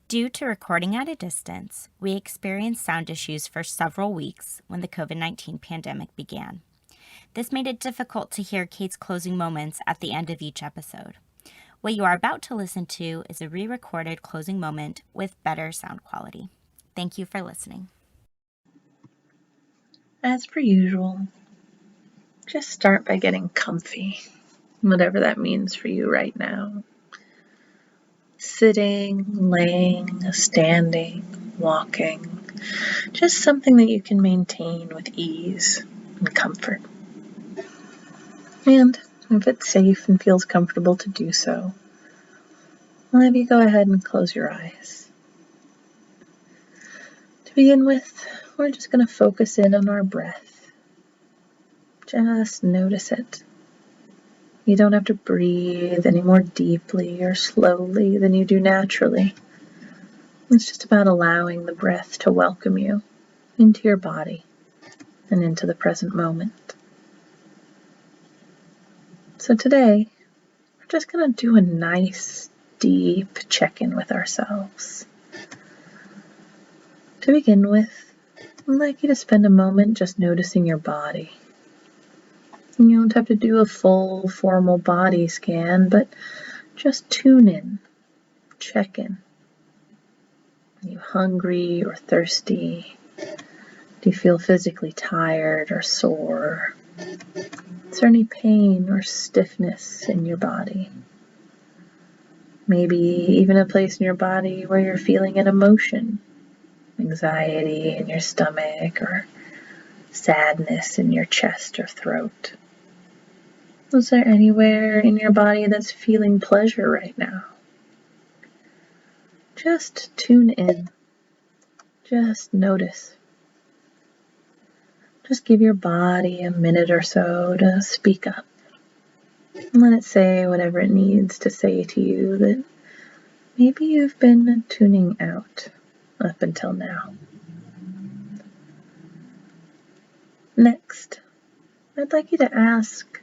Due to recording at a distance, we experienced sound issues for several weeks when the COVID-19 pandemic began. This made it difficult to hear Kate's closing moments at the end of each episode. What you are about to listen to is a re-recorded closing moment with better sound quality. Thank you for listening. As per usual, just start by getting comfy, whatever that means for you right now. Sitting, laying, standing, walking, just something that you can maintain with ease and comfort. And if it's safe and feels comfortable to do so, I'll have you go ahead and close your eyes. To begin with, we're just going to focus in on our breath. Just notice it. You don't have to breathe any more deeply or slowly than you do naturally. It's just about allowing the breath to welcome you into your body and into the present moment. So today, we're just going to do a nice, deep check-in with ourselves. To begin with, I'd like you to spend a moment just noticing your body. You don't have to do a full, formal body scan, but just tune in, check in. Are you hungry or thirsty? Do you feel physically tired or sore? Is there any pain or stiffness in your body? Maybe even a place in your body where you're feeling an emotion, anxiety in your stomach or sadness in your chest or throat. Is there anywhere in your body that's feeling pleasure right now? Just tune in. Just notice. Just give your body a minute or so to speak up. And let it say whatever it needs to say to you that maybe you've been tuning out up until now. Next, I'd like you to ask,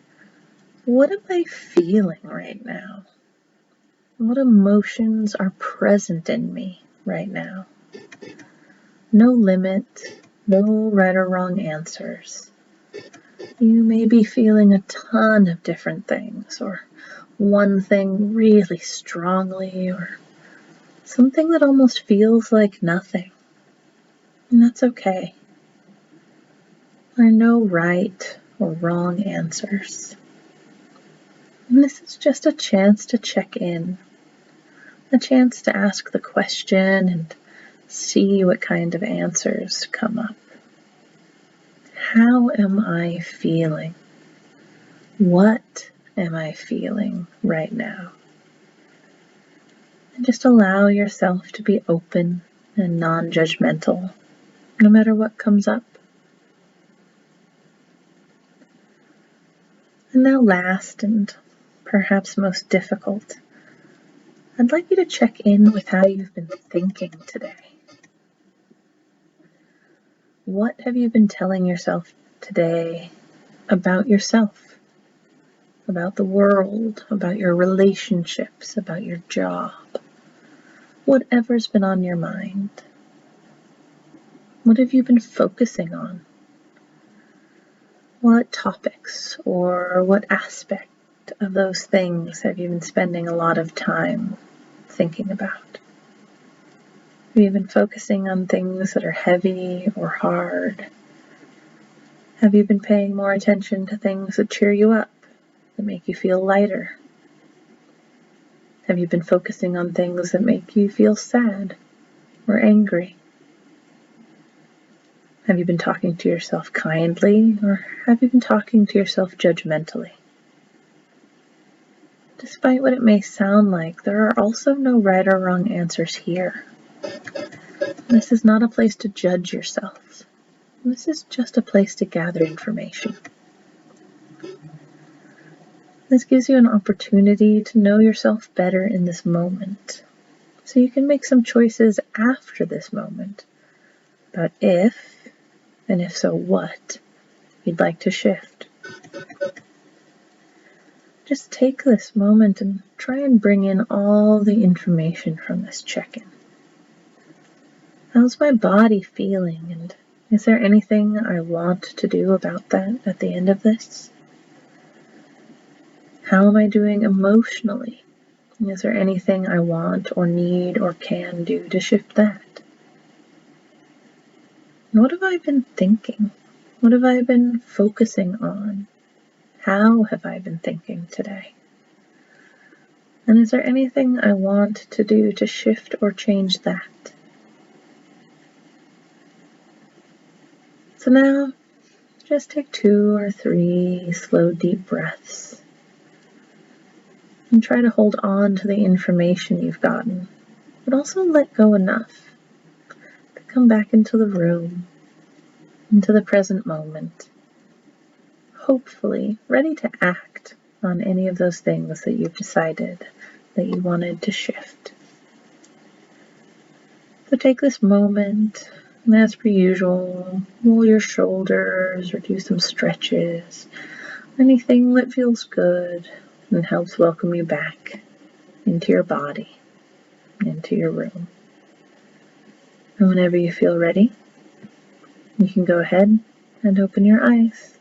what am I feeling right now? What emotions are present in me right now? No limit, no right or wrong answers. You may be feeling a ton of different things, or one thing really strongly, or something that almost feels like nothing. And that's okay. There are no right or wrong answers. And this is just a chance to check in, a chance to ask the question and see what kind of answers come up. How am I feeling? What am I feeling right now? And just allow yourself to be open and non-judgmental, no matter what comes up. And now last and perhaps most difficult, I'd like you to check in with how you've been thinking today. What have you been telling yourself today about yourself, about the world, about your relationships, about your job? Whatever's been on your mind. What have you been focusing on? What topics or what aspect of those things have you been spending a lot of time thinking about? Have you been focusing on things that are heavy or hard? Have you been paying more attention to things that cheer you up, that make you feel lighter? Have you been focusing on things that make you feel sad or angry? Have you been talking to yourself kindly, or have you been talking to yourself judgmentally? Despite what it may sound like, there are also no right or wrong answers here. This is not a place to judge yourself. This is just a place to gather information. This gives you an opportunity to know yourself better in this moment, so you can make some choices after this moment about if, and if so what, you'd like to shift. Just take this moment and try and bring in all the information from this check-in. How's my body feeling, and is there anything I want to do about that at the end of this? How am I doing emotionally? Is there anything I want or need or can do to shift that? And what have I been thinking? What have I been focusing on? How have I been thinking today? And is there anything I want to do to shift or change that? So now, just take 2 or 3 slow, deep breaths. And try to hold on to the information you've gotten, but also let go enough to come back into the room, into the present moment, hopefully ready to act on any of those things that you've decided that you wanted to shift. So take this moment, and as per usual, roll your shoulders or do some stretches, anything that feels good and helps welcome you back into your body, into your room. And whenever you feel ready, you can go ahead and open your eyes.